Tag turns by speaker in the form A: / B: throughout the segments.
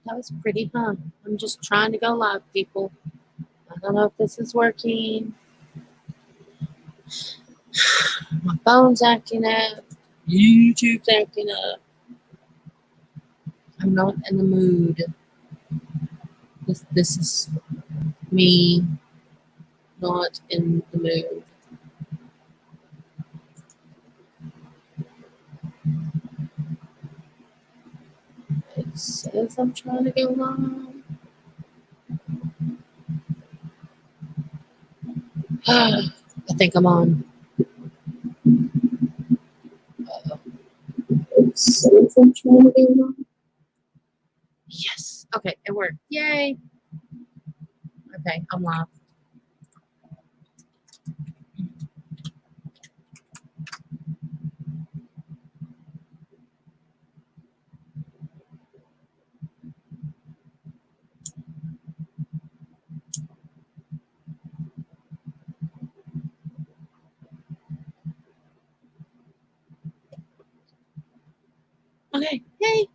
A: That was pretty, huh? I'm just trying to go live, people. I don't know if this is working. My phone's acting up. YouTube's acting up. I'm not in the mood. This is me not in the mood. It says I'm trying to go live. I think I'm on. It says I'm trying to go live. Yes. Okay, it worked. Yay. Okay, I'm live. Okay, yay.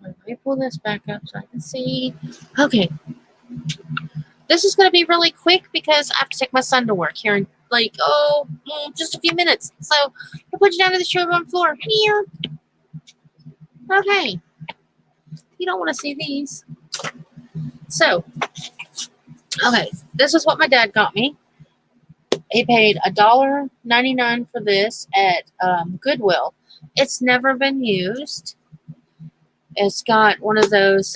A: Let me pull this back up so I can see. Okay. This is going to be really quick because I have to take my son to work here in just a few minutes. So I'll put you down to the showroom floor. Here. Okay. You don't want to see these. So, okay. This is what my dad got me. He paid $1.99 for this at Goodwill. It's never been used. It's got one of those,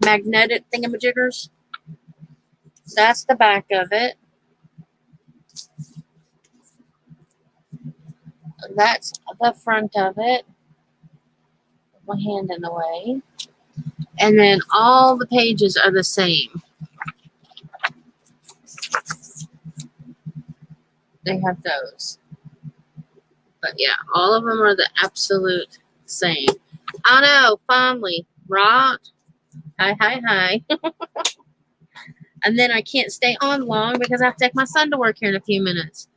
A: magnetic thingamajiggers. That's the back of it. That's the front of it. My hand in the way. And then all the pages are the same. They have those. But yeah, all of them are the absolute same. I know, finally, right? Hi. And then I can't stay on long because I have to take my son to work here in a few minutes.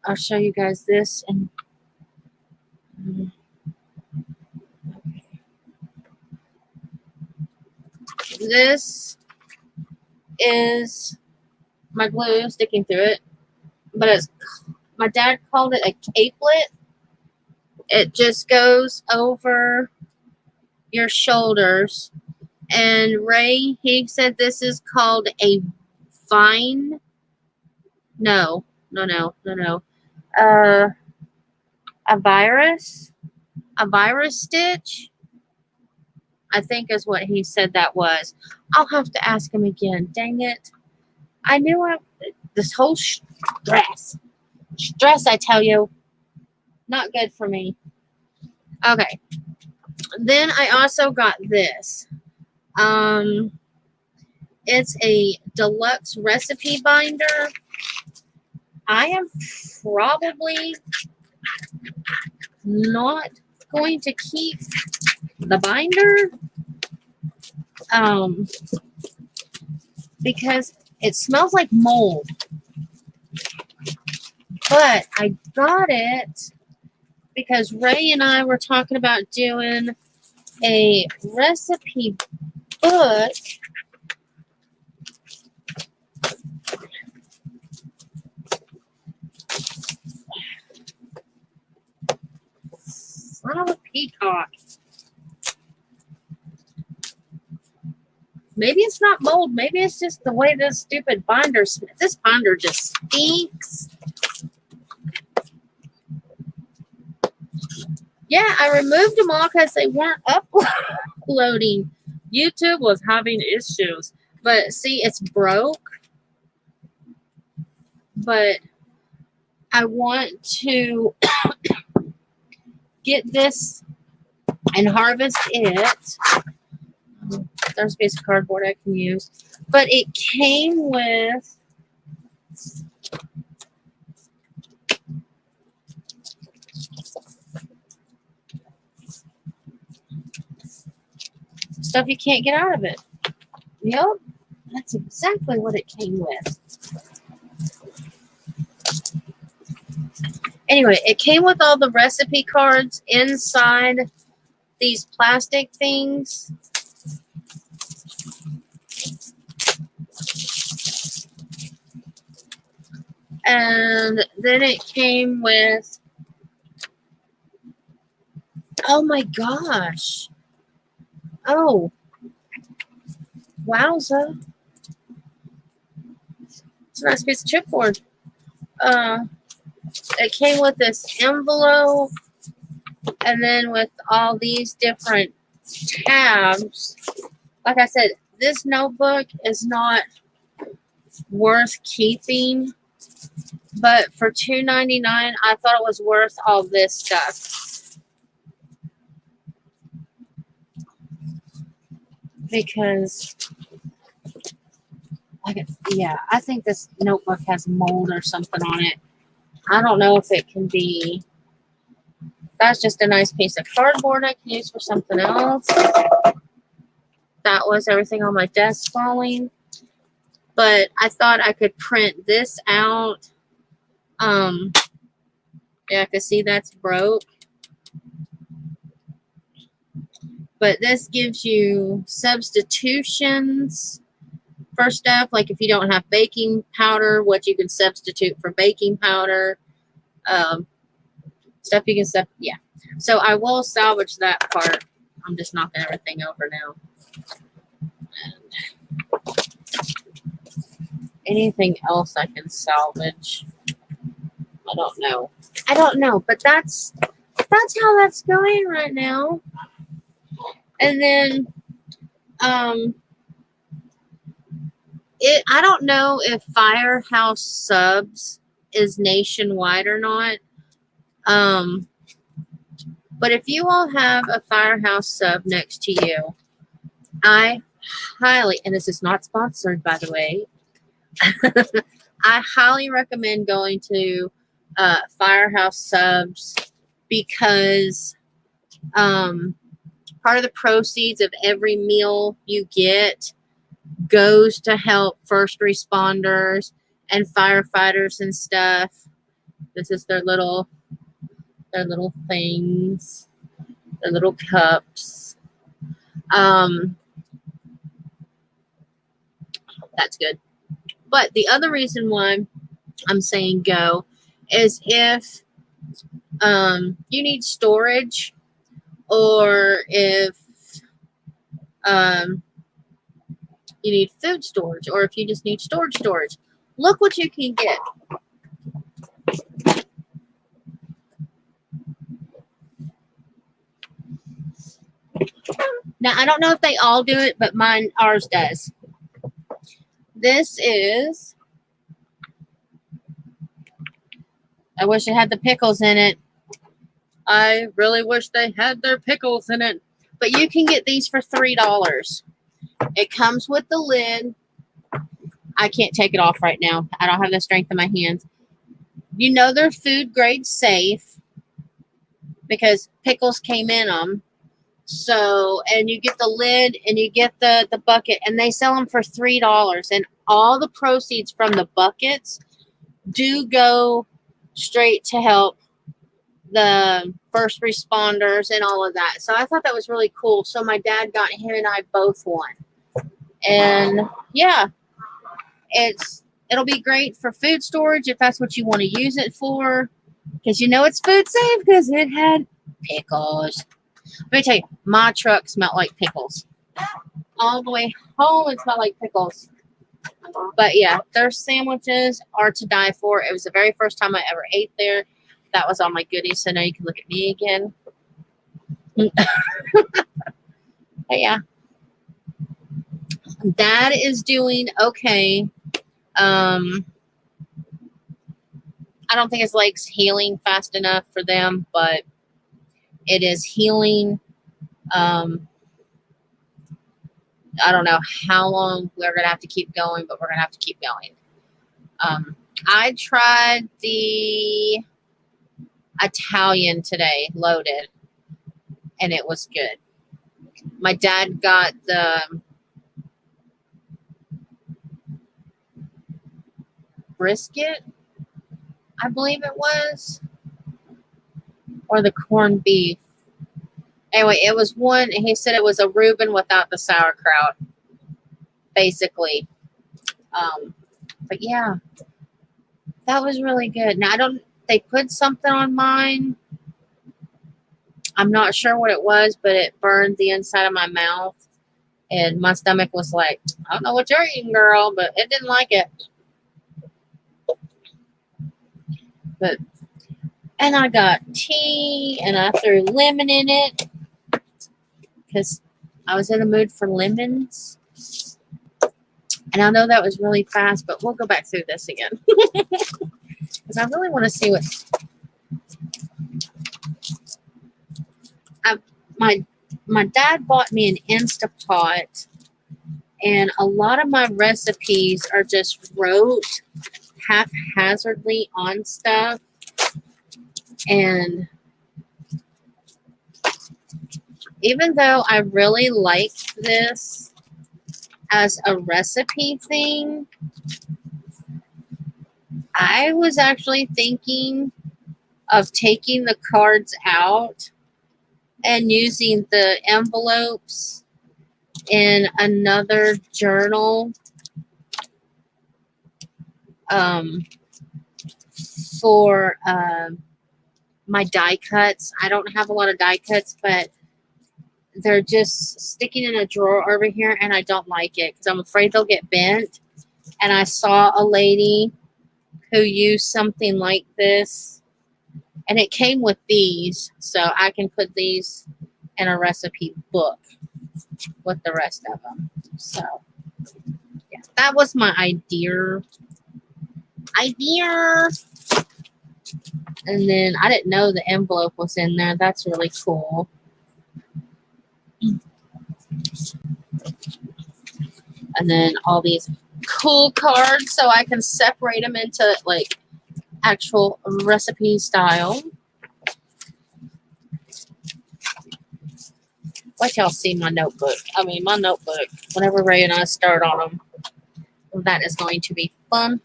A: I'll show you guys this. And this is my glue sticking through it. But my dad called it a capelet. It just goes over your shoulders. And Ray, he said this is called a vine. No. A virus stitch, I think is what he said that was. I'll have to ask him again. Dang it. I knew this whole stress, I tell you, not good for me. Okay. Then I also got this. It's a deluxe recipe binder. I am probably not going to keep the binder because it smells like mold. But I got it because Ray and I were talking about doing a recipe book. Son of a peacock. Maybe it's not mold. Maybe it's just the way this stupid binder smells. This binder just stinks. Yeah, I removed them all because they weren't uploading. YouTube was having issues. But see, it's broke. But I want to get this and harvest it. There's a piece of cardboard I can use. But it came with stuff you can't get out of it. Yep, that's exactly what it came with. Anyway, it came with all the recipe cards inside these plastic things. And then it came with, oh my gosh. Oh, wowza. It's a nice piece of chipboard. It came with this envelope and then with all these different tabs. Like I said, this notebook is not worth keeping, but for $2.99, I thought it was worth all this stuff. Because, yeah, I think this notebook has mold or something on it. I don't know if it can be. That's just a nice piece of cardboard I can use for something else. That was everything on my desk falling. But I thought I could print this out. Yeah, I can see that's broke. But this gives you substitutions for stuff. Like if you don't have baking powder, what you can substitute for baking powder. Stuff you can yeah. So I will salvage that part. I'm just knocking everything over now. And anything else I can salvage? I don't know, but that's how that's going right now. And then I don't know if Firehouse Subs is nationwide or not. But if you all have a Firehouse Sub next to you, I highly, and this is not sponsored, by the way, I highly recommend going to Firehouse Subs because part of the proceeds of every meal you get goes to help first responders and firefighters and stuff. This is their little things, their little cups. That's good. But the other reason why I'm saying go is if you need storage, or if you need food storage, or if you just need storage. Look what you can get. Now, I don't know if they all do it, but ours does. This is, I wish it had the pickles in it. I really wish they had their pickles in it. But you can get these for $3. It comes with the lid. I can't take it off right now. I don't have the strength in my hands. You know they're food grade safe because pickles came in them. So, and you get the lid and you get the bucket, and they sell them for $3. And all the proceeds from the buckets do go straight to help the first responders and all of that. So I thought that was really cool. So my dad got him and I both one. And yeah, it'll be great for food storage if that's what you want to use it for. Because you know it's food safe because it had pickles. Let me tell you, my truck smelled like pickles. All the way home, it smelled like pickles. But yeah, their sandwiches are to die for. It was the very first time I ever ate there. That was all my goodies, so now you can look at me again. But yeah. Dad is doing okay. I don't think his leg's healing fast enough for them, but it is healing. I don't know how long we're going to have to keep going, but we're going to have to keep going. I tried the Italian today, loaded, and it was good. My dad got the brisket, I believe it was. or the corned beef. Anyway, it was one. He said it was a Reuben without the sauerkraut, basically. But yeah, that was really good. Now I don't. They put something on mine. I'm not sure what it was, but it burned the inside of my mouth, and my stomach was like, I don't know what you're eating, girl, but it didn't like it. But and I got tea, and I threw lemon in it because I was in the mood for lemons. And I know that was really fast, but we'll go back through this again because I really want to see what my dad bought me an Instapot, and a lot of my recipes are just wrote haphazardly on stuff. And even though I really like this as a recipe thing, I was actually thinking of taking the cards out and using the envelopes in another journal for my die cuts. I don't have a lot of die cuts, but they're just sticking in a drawer over here, and I don't like it because I'm afraid they'll get bent. And I saw a lady who used something like this, and it came with these, so I can put these in a recipe book with the rest of them. So yeah, that was my idea. And then I didn't know the envelope was in there. That's really cool. And then all these cool cards so I can separate them into like actual recipe style. Wait till y'all see my notebook. I mean, my notebook. Whenever Ray and I start on them, that is going to be fun.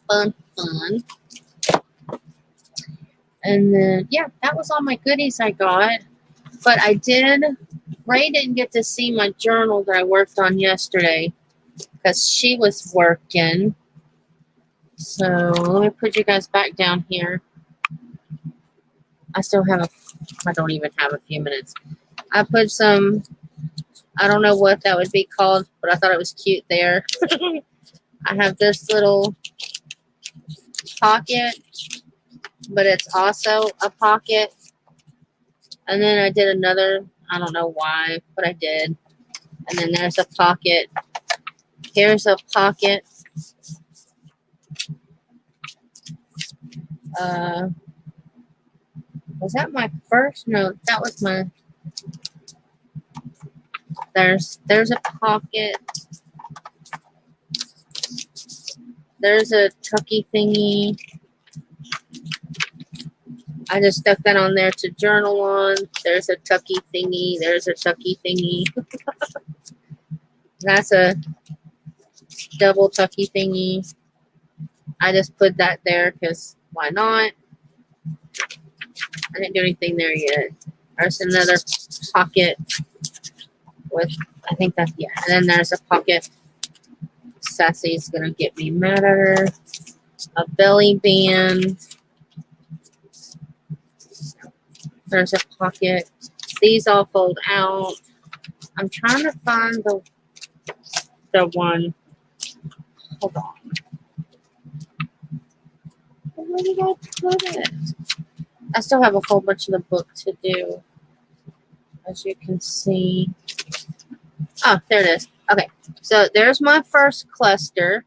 A: And then, yeah, that was all my goodies I got. But Ray didn't get to see my journal that I worked on yesterday because she was working. So let me put you guys back down here. I don't even have a few minutes. I put some, I don't know what that would be called, but I thought it was cute there. I have this little pocket, but it's also a pocket. And then I did another, I don't know why, but I did. And then there's a pocket. Here's a pocket. Was that my first? No, that was my. There's a pocket. There's a tucky thingy. I just stuck that on there to journal on. There's a tucky thingy. There's a tucky thingy. That's a double tucky thingy. I just put that there because why not? I didn't do anything there yet. There's another pocket with, I think that's, yeah. And then there's a pocket. Sassy's going to get me mad at her. A belly band. There's a pocket. These all fold out. I'm trying to find the one. Hold on. Where did I put it? I still have a whole bunch of the book to do, as you can see. Oh, there it is. Okay, so there's my first cluster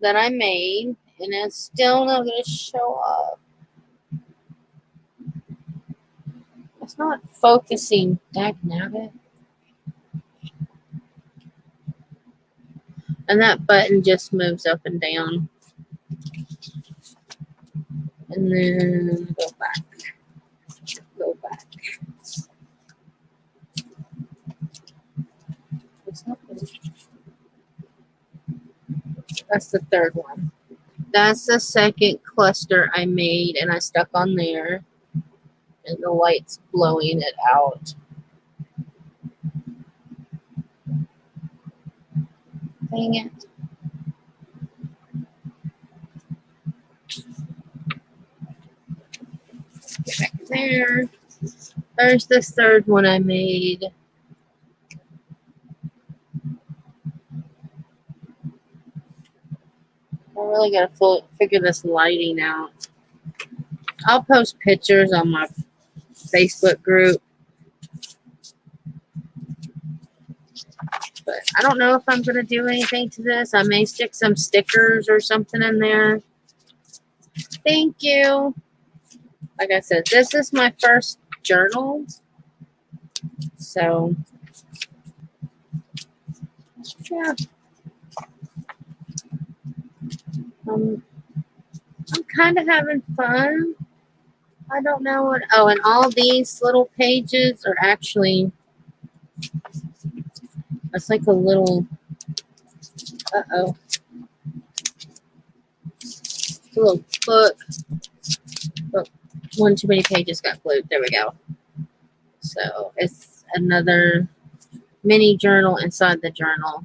A: that I made, and it's still not going to show up. It's not focusing. Dagnabbit. And that button just moves up and down. And then go back. Go back. That's the third one. That's the second cluster I made and I stuck on there. And the light's blowing it out. Dang it. Get back there. There's this third one I made. I really gotta figure this lighting out. I'll post pictures on my Facebook group. But I don't know if I'm going to do anything to this. I may stick some stickers or something in there. Thank you. Like I said, this is my first journal. So, yeah. I'm kind of having fun. I don't know what. Oh, and all these little pages are actually. It's like a little. Uh-oh. It's a little book. But one too many pages got glued. There we go. So it's another mini journal inside the journal.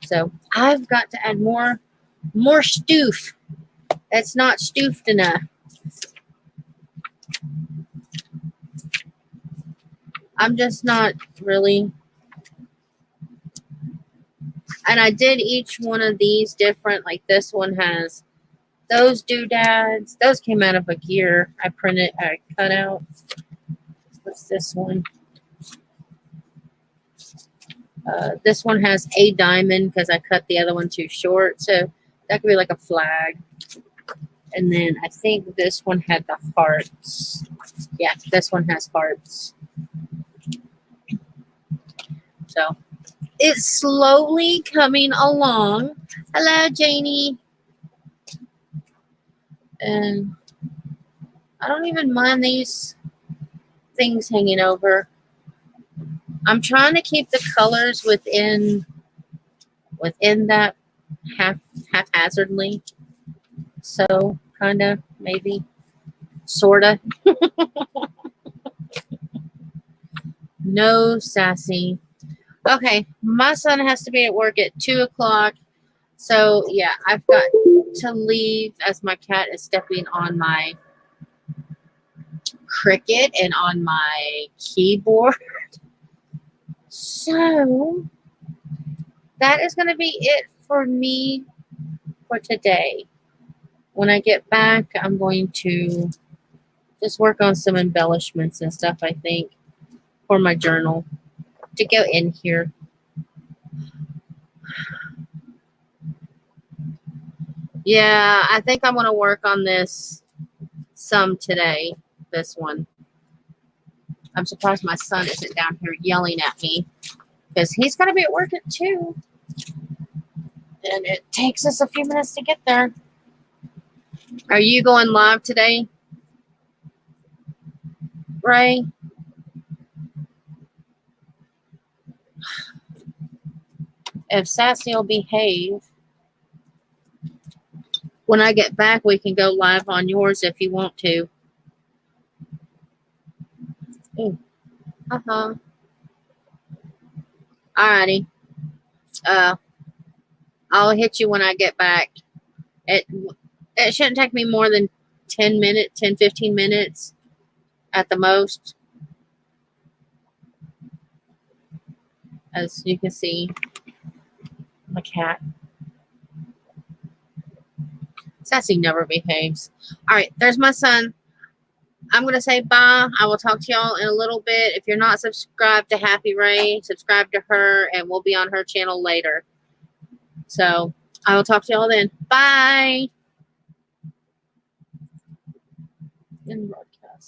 A: So I've got to add more stoof. That's not stoofed enough. I'm just not really. And I did each one of these different. Like this one has those doodads. Those came out of a gear I cut out. What's this one? This one has a diamond because I cut the other one too short. So that could be like a flag. And then I think this one had the hearts. Yeah, this one has hearts. So it's slowly coming along. Hello, Janie. And I don't even mind these things hanging over. I'm trying to keep the colors within that haphazardly. So kind of, maybe, sorta. No, Sassy. Okay, my son has to be at work at 2 o'clock. So yeah, I've got to leave as my cat is stepping on my Cricut and on my keyboard. So that is going to be it for me for today. When I get back, I'm going to just work on some embellishments and stuff, I think, for my journal to go in here. Yeah, I think I'm going to work on this some today, this one. I'm surprised my son isn't down here yelling at me because he's going to be at work at 2. And it takes us a few minutes to get there. Are you going live today, Ray? If Sassy will behave, when I get back, we can go live on yours if you want to. Ooh. Uh-huh. Alrighty. I'll hit you when I get back. It shouldn't take me more than 10, 15 minutes at the most. As you can see, my cat. Sassy never behaves. All right, there's my son. I'm going to say bye. I will talk to y'all in a little bit. If you're not subscribed to Happy Ray, subscribe to her, and we'll be on her channel later. So I will talk to y'all then. Bye.